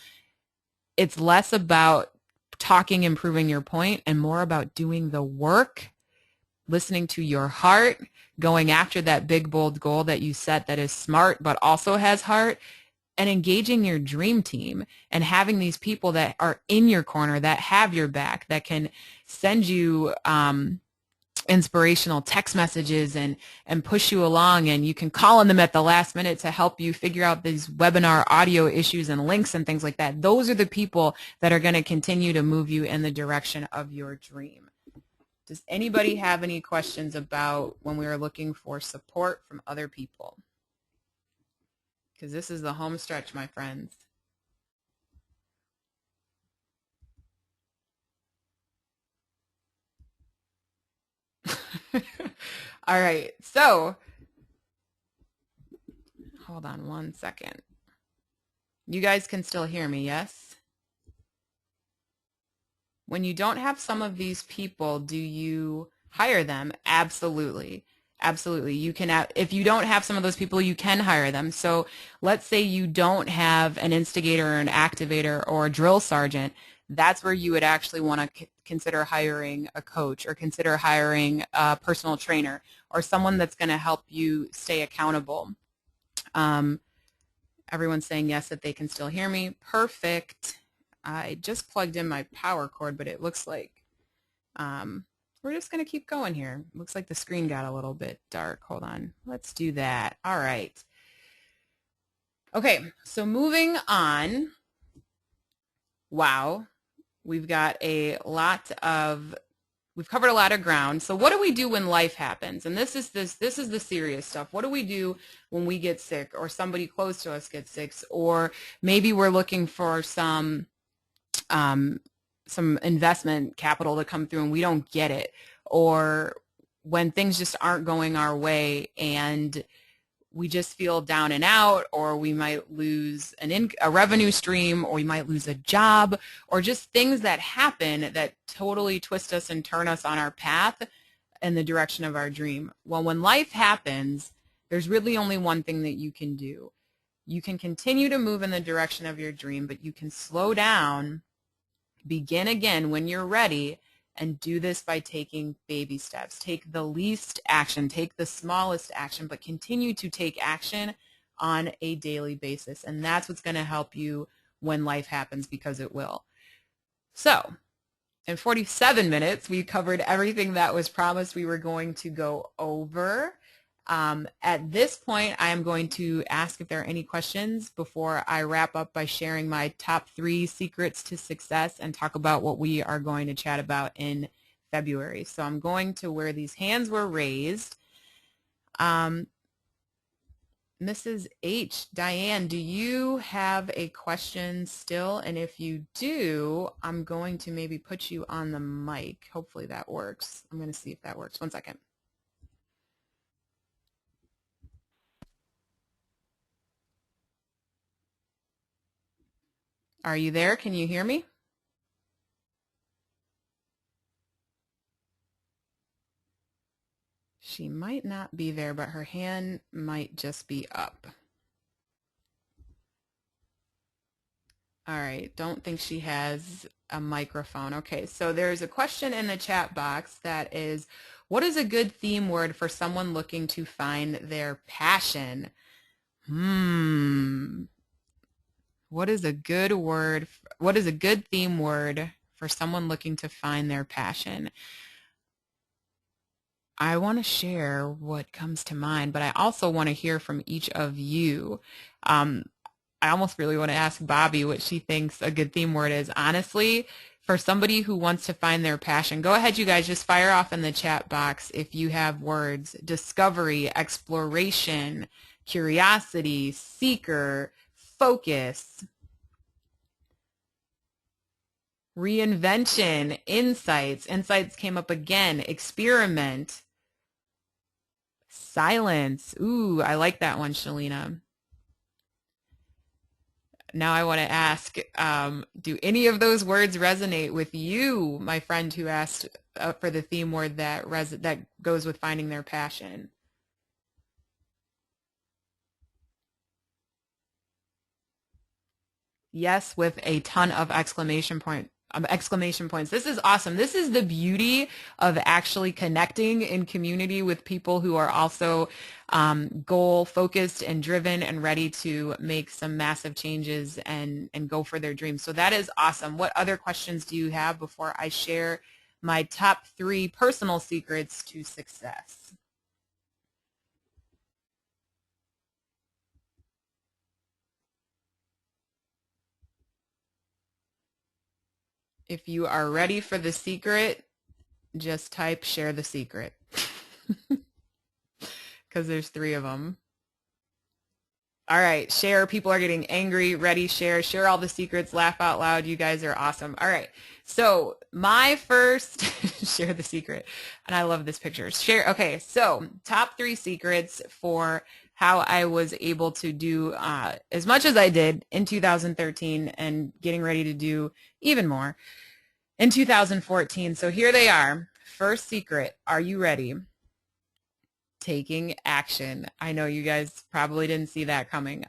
it's less about talking and proving your point and more about doing the work, listening to your heart, going after that big, bold goal that you set that is smart but also has heart, and engaging your dream team and having these people that are in your corner, that have your back, that can send you inspirational text messages and push you along, and you can call on them at the last minute to help you figure out these webinar audio issues and links and things like that. Those are the people that are going to continue to move you in the direction of your dream. Does anybody have any questions about when we are looking for support from other people? Because this is the home stretch, my friends. All right, so hold on one second. You guys can still hear me, yes? When you don't have some of these people, do you hire them? Absolutely. Absolutely. You can, if you don't have some of those people, you can hire them. So let's say you don't have an instigator or an activator or a drill sergeant. That's where you would actually want to consider hiring a coach or consider hiring a personal trainer or someone that's going to help you stay accountable. Everyone's saying yes, that they can still hear me. Perfect. I just plugged in my power cord, but it looks like we're just going to keep going here. Looks like the screen got a little bit dark. Hold on. Let's do that. All right. Okay, so moving on. Wow. We've got we've covered a lot of ground. So what do we do when life happens? And this is the serious stuff. What do we do when we get sick or somebody close to us gets sick, or maybe we're looking for some investment capital to come through and we don't get it, or when things just aren't going our way and we just feel down and out, or we might lose a revenue stream, or we might lose a job, or just things that happen that totally twist us and turn us on our path in the direction of our dream. Well, when life happens, there's really only one thing that you can do. You can continue to move in the direction of your dream, but you can slow down, begin again when you're ready, and do this by taking baby steps. Take the least action, take the smallest action, but continue to take action on a daily basis. And that's what's going to help you when life happens, because it will. So in 47 minutes, we covered everything that was promised we were going to go over. At this point, I am going to ask if there are any questions before I wrap up by sharing my top 3 secrets to success and talk about what we are going to chat about in February. So I'm going to where these hands were raised. Mrs. H, Diane, do you have a question still? And if you do, I'm going to maybe put you on the mic. Hopefully that works. I'm going to see if that works. One second. Are you there? Can you hear me? She might not be there, but her hand might just be up. All right, don't think she has a microphone. Okay, so there's a question in the chat box that is, what is a good theme word for someone looking to find their passion? What is a good word? What is a good theme word for someone looking to find their passion? I want to share what comes to mind, but I also want to hear from each of you. I almost really want to ask Bobby what she thinks a good theme word is. Honestly, for somebody who wants to find their passion, go ahead, you guys, just fire off in the chat box if you have words. Discovery, exploration, curiosity, seeker, focus, reinvention, insights. Insights came up again. Experiment. Silence. Ooh, I like that one, Shalina. Now I want to ask, do any of those words resonate with you, my friend who asked for the theme word that goes with finding their passion? Yes, with a ton of exclamation points. This is awesome. This is the beauty of actually connecting in community with people who are also goal focused and driven and ready to make some massive changes and go for their dreams. So that is awesome. What other questions do you have before I share my top 3 personal secrets to success? If you are ready for the secret, just type share the secret because there's 3 of them. All right, share. People are getting angry. Ready, share. Share all the secrets. Laugh out loud. You guys are awesome. All right. So my first, share the secret. And I love this picture. Share. Okay, so top 3 secrets for how I was able to do as much as I did in 2013 and getting ready to do even more in 2014. So here they are. First secret. Are you ready? Taking action. I know you guys probably didn't see that coming.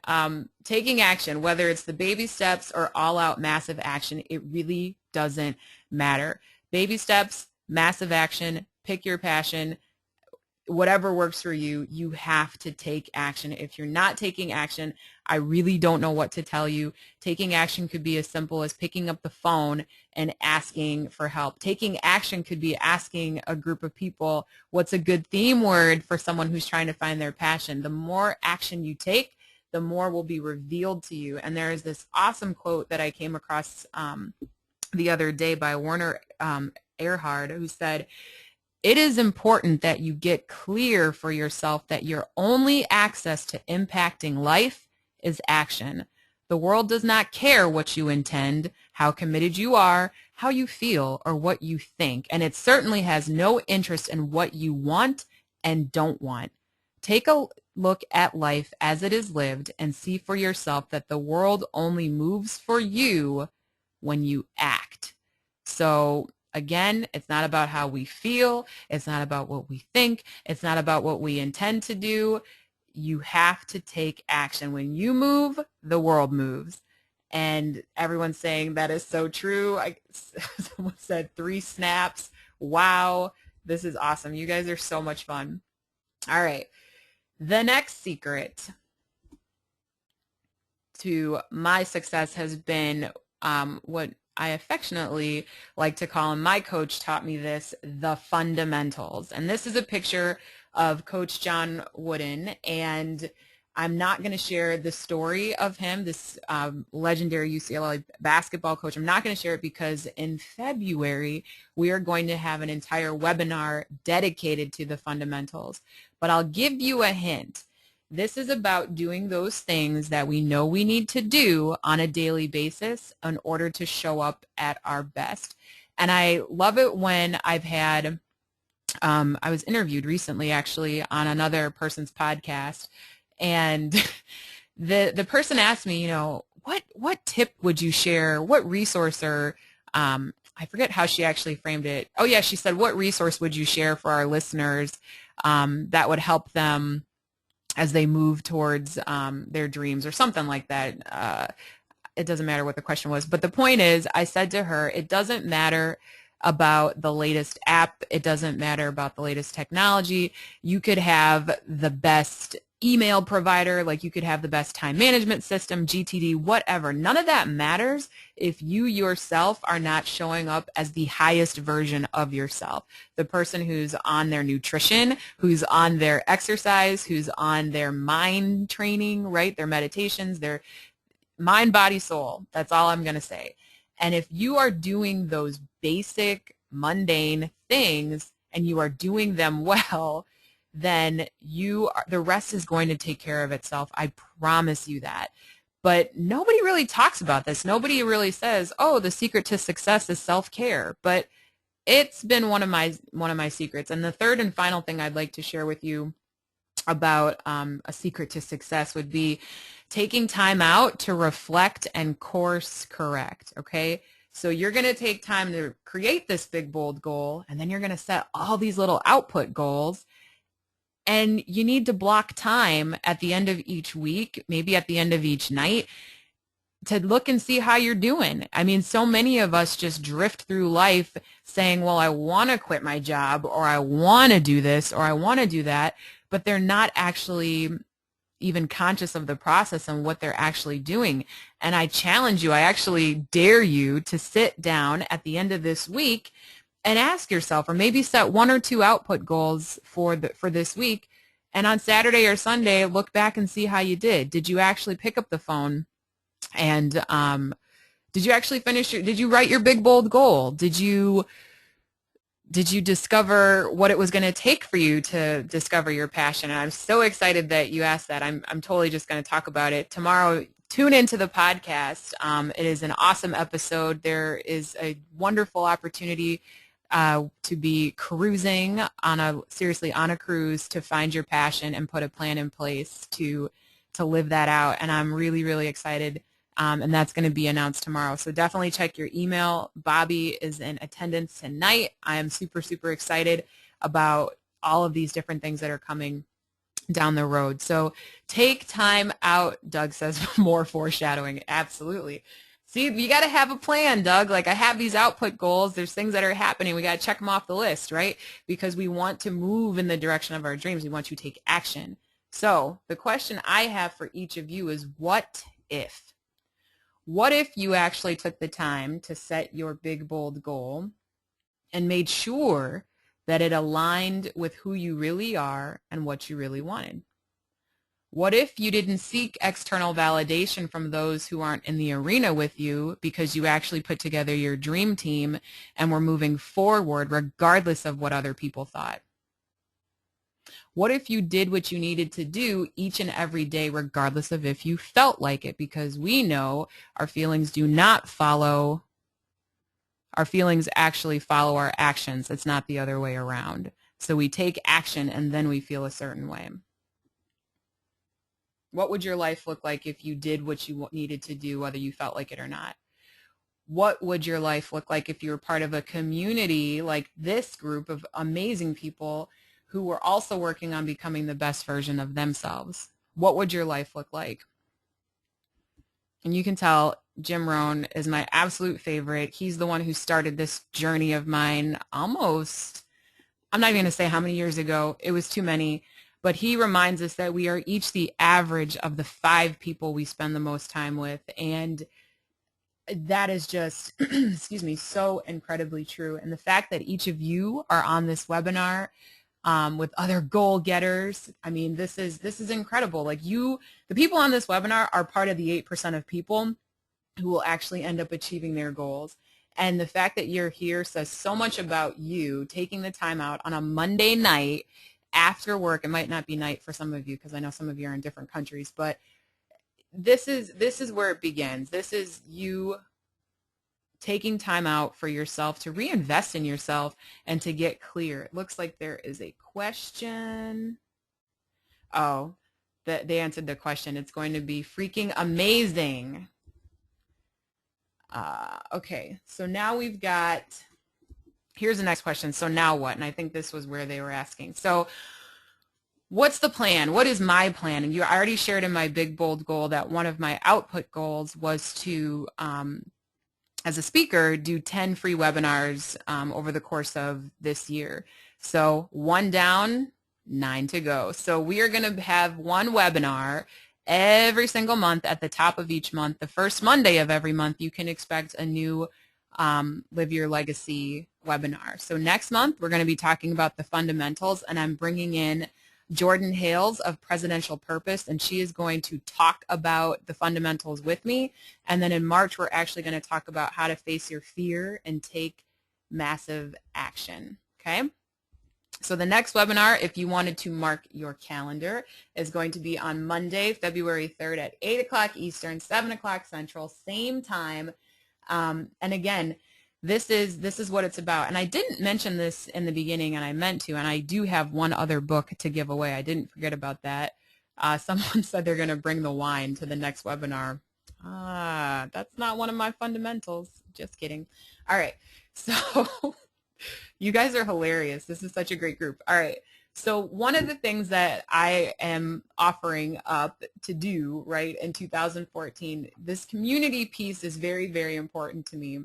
Taking action, whether it's the baby steps or all out massive action, it really doesn't matter. Baby steps, massive action, pick your passion, whatever works for you, you have to take action. If you're not taking action, I really don't know what to tell you. Taking action could be as simple as picking up the phone and asking for help. Taking action could be asking a group of people, what's a good theme word for someone who's trying to find their passion? The more action you take, the more will be revealed to you. And there is this awesome quote that I came across the other day by Werner Erhard, who said, "It is important that you get clear for yourself that your only access to impacting life is action. The world does not care what you intend, how committed you are, how you feel, or what you think, and it certainly has no interest in what you want and don't want. Take a look at life as it is lived and see for yourself that the world only moves for you when you act." So again, it's not about how we feel. It's not about what we think. It's not about what we intend to do. You have to take action. When you move, the world moves. And everyone's saying that is so true. Someone said 3 snaps. Wow, this is awesome. You guys are so much fun. All right. The next secret to my success has been what I affectionately like to call, and my coach taught me this, the fundamentals. And this is a picture of Coach John Wooden, and I'm not going to share the story of him, this legendary UCLA basketball coach. I'm not going to share it because in February, we are going to have an entire webinar dedicated to the fundamentals. But I'll give you a hint. This is about doing those things that we know we need to do on a daily basis in order to show up at our best. And I love it when I've had, I was interviewed recently actually on another person's podcast, and the person asked me, you know, what tip would you share, what resource, or I forget how she actually framed it. Oh yeah, she said, what resource would you share for our listeners that would help them as they move towards their dreams, or something like that. It doesn't matter what the question was. But the point is, I said to her, it doesn't matter about the latest app. It doesn't matter about the latest technology. You could have the best email provider, like you could have the best time management system, GTD, whatever. None of that matters if you yourself are not showing up as the highest version of yourself. The person who's on their nutrition, who's on their exercise, who's on their mind training, right? Their meditations, their mind, body, soul. That's all I'm going to say. And if you are doing those basic, mundane things and you are doing them well, then the rest is going to take care of itself. I promise you that. But nobody really talks about this. Nobody really says, oh, the secret to success is self-care. But it's been one of my secrets. And the third and final thing I'd like to share with you about a secret to success would be taking time out to reflect and course correct, okay? So you're going to take time to create this big, bold goal, and then you're going to set all these little output goals. And you need to block time at the end of each week, maybe at the end of each night, to look and see how you're doing. I mean, so many of us just drift through life saying, well, I want to quit my job, or I want to do this, or I want to do that, but they're not actually even conscious of the process and what they're actually doing. And I challenge you, I actually dare you to sit down at the end of this week and ask yourself, or maybe set 1 or 2 output goals for this week, and on Saturday or Sunday, look back and see how you did. Did you actually pick up the phone? And did you actually did you write your big, bold goal? Did you did you discover what it was going to take for you to discover your passion? And I'm so excited that you asked that. I'm totally just going to talk about it tomorrow. Tune into the podcast. It is an awesome episode. There is a wonderful opportunity to be cruising on a cruise to find your passion and put a plan in place to live that out. And I'm really, really excited. And that's going to be announced tomorrow. So definitely check your email. Bobby is in attendance tonight. I am super, super excited about all of these different things that are coming down the road. So take time out. Doug says more foreshadowing. Absolutely. See, you got to have a plan, Doug. Like, I have these output goals. There's things that are happening. We got to check them off the list, right? Because we want to move in the direction of our dreams. We want to take action. So the question I have for each of you is, what if? What if you actually took the time to set your big, bold goal and made sure that it aligned with who you really are and what you really wanted? What if you didn't seek external validation from those who aren't in the arena with you because you actually put together your dream team and were moving forward regardless of what other people thought? What if you did what you needed to do each and every day regardless of if you felt like it? Because we know our feelings do not follow, our feelings actually follow our actions. It's not the other way around. So we take action and then we feel a certain way. What would your life look like if you did what you needed to do, whether you felt like it or not? What would your life look like if you were part of a community like this group of amazing people who were also working on becoming the best version of themselves? What would your life look like? And you can tell Jim Rohn is my absolute favorite. He's the one who started this journey of mine almost, I'm not even going to say how many years ago. It was too many. But he reminds us that we are each the average of the 5 people we spend the most time with. And that is just, excuse me, so incredibly true. And the fact that each of you are on this webinar with other goal getters, I mean, this is incredible. Like, the people on this webinar are part of the 8% of people who will actually end up achieving their goals. And the fact that you're here says so much about you taking the time out on a Monday night after work. It might not be night for some of you because I know some of you are in different countries, but this is where it begins. This is you taking time out for yourself to reinvest in yourself and to get clear. It looks like there is a question. Oh, they answered the question. It's going to be freaking amazing. Okay, so now we've got, here's the next question. So now what? And I think this was where they were asking. So what's the plan? What is my plan? And I already shared in my big, bold goal that one of my output goals was to, as a speaker, do 10 free webinars over the course of this year. So 1 down, 9 to go. So we are going to have one webinar every single month. At the top of each month, the first Monday of every month, you can expect a new Live Your Legacy webinar. So next month, we're going to be talking about the fundamentals, and I'm bringing in Jordan Hales of Presidential Purpose, and she is going to talk about the fundamentals with me. And then in March, we're actually going to talk about how to face your fear and take massive action. Okay? So the next webinar, if you wanted to mark your calendar, is going to be on Monday, February 3rd at 8 o'clock Eastern, 7 o'clock Central, same time. And again, this is what it's about. And I didn't mention this in the beginning, and I meant to, and I do have one other book to give away. I didn't forget about that. Someone said they're going to bring the wine to the next webinar. That's not one of my fundamentals. Just kidding. All right. So you guys are hilarious. This is such a great group. All right. So one of the things that I am offering up to do, right, in 2014, this community piece is very, very important to me.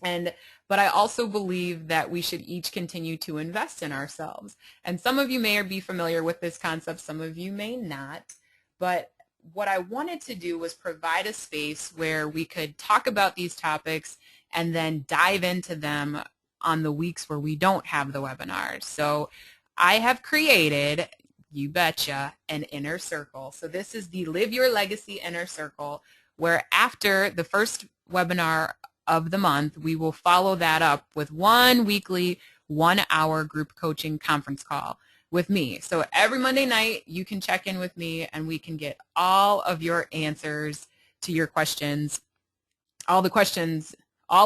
But I also believe that we should each continue to invest in ourselves. And some of you may be familiar with this concept, some of you may not. But what I wanted to do was provide a space where we could talk about these topics and then dive into them on the weeks where we don't have the webinars. So I have created, you betcha, an inner circle. So this is the Live Your Legacy Inner Circle, where after the first webinar of the month, we will follow that up with one weekly 1-hour group coaching conference call with me. So every Monday night, you can check in with me and we can get all of your answers to your questions, all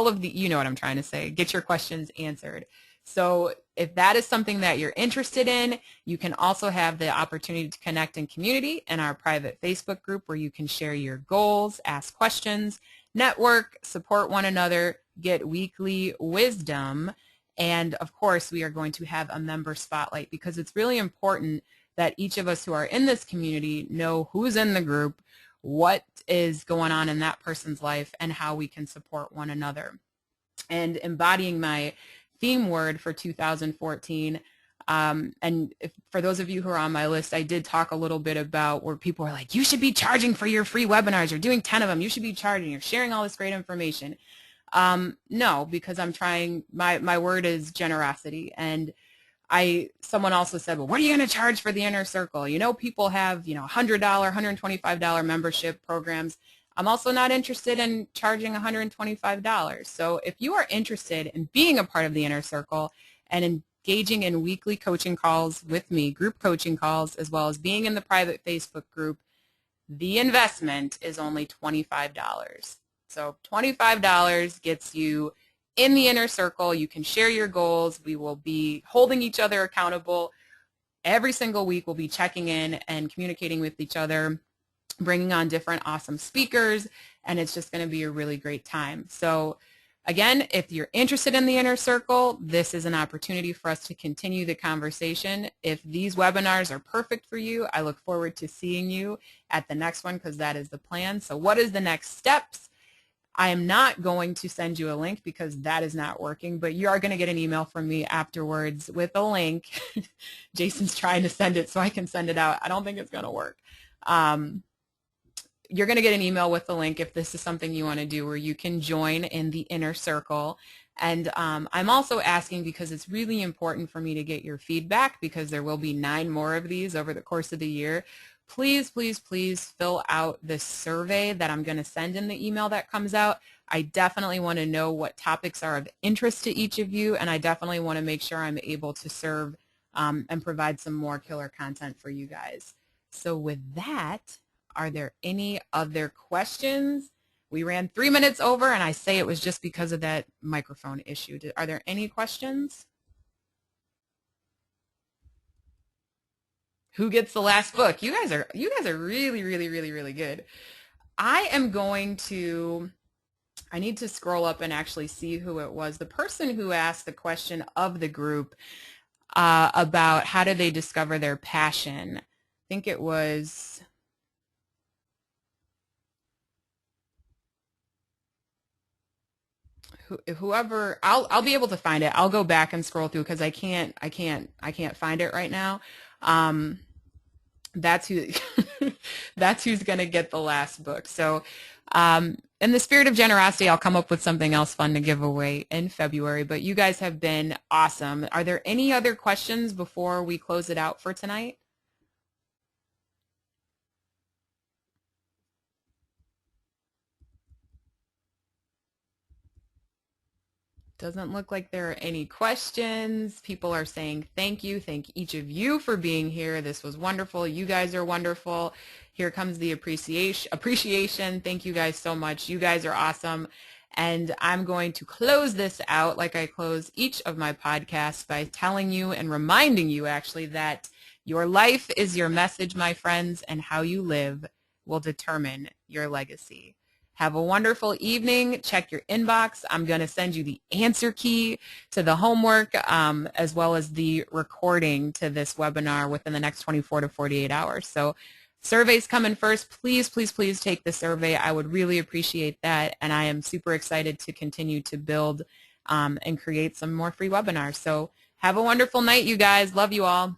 of the, you know what I'm trying to say, get your questions answered. So if that is something that you're interested in, you can also have the opportunity to connect in community in our private Facebook group where you can share your goals, ask questions, network, support one another, get weekly wisdom. And of course, we are going to have a member spotlight because it's really important that each of us who are in this community know who's in the group, what is going on in that person's life, and how we can support one another. And embodying my theme word for 2014, for those of you who are on my list, I did talk a little bit about where people are like, you should be charging for your free webinars. You're doing 10 of them. You should be charging. You're sharing all this great information. No, because I'm trying, my word is generosity. And someone also said, well, what are you going to charge for the inner circle? You know, people have, $100, $125 membership programs. I'm also not interested in charging $125. So if you are interested in being a part of the inner circle and engaging in weekly coaching calls with me, group coaching calls, as well as being in the private Facebook group, the investment is only $25. So $25 gets you in the inner circle. You can share your goals. We will be holding each other accountable. Every single week we'll be checking in and communicating with each other, bringing on different awesome speakers, and it's just going to be a really great time. So again, if you're interested in the inner circle, this is an opportunity for us to continue the conversation. If these webinars are perfect for you, I look forward to seeing you at the next one because that is the plan. So what is the next steps? I am not going to send you a link because that is not working, but you are going to get an email from me afterwards with a link. Jason's trying to send it so I can send it out. I don't think it's going to work. You're going to get an email with the link if this is something you want to do where you can join in the inner circle. And I'm also asking because it's really important for me to get your feedback because there will be 9 more of these over the course of the year. Please, please, please fill out this survey that I'm going to send in the email that comes out. I definitely want to know what topics are of interest to each of you, and I definitely want to make sure I'm able to serve and provide some more killer content for you guys. So with that, are there any other questions? We ran 3 minutes over, and I say it was just because of that microphone issue. Are there any questions? Who gets the last book? You guys are really, really, really, really good. I need to scroll up and actually see who it was. The person who asked the question of the group about how do they discover their passion. I think it was whoever. I'll be able to find it. I'll go back and scroll through because I can't find it right now. That's who that's who's going to get the last book. So in the spirit of generosity, I'll come up with something else fun to give away in February, but you guys have been awesome. Are there any other questions before we close it out for tonight? Doesn't look like there are any questions. People are saying thank you. Thank each of you for being here. This was wonderful. You guys are wonderful. Here comes the appreciation. Thank you guys so much. You guys are awesome. And I'm going to close this out like I close each of my podcasts by telling you and reminding you actually that your life is your message, my friends, and how you live will determine your legacy. Have a wonderful evening. Check your inbox. I'm going to send you the answer key to the homework as well as the recording to this webinar within the next 24 to 48 hours. So surveys coming first. Please, please, please take the survey. I would really appreciate that. And I am super excited to continue to build and create some more free webinars. So have a wonderful night, you guys. Love you all.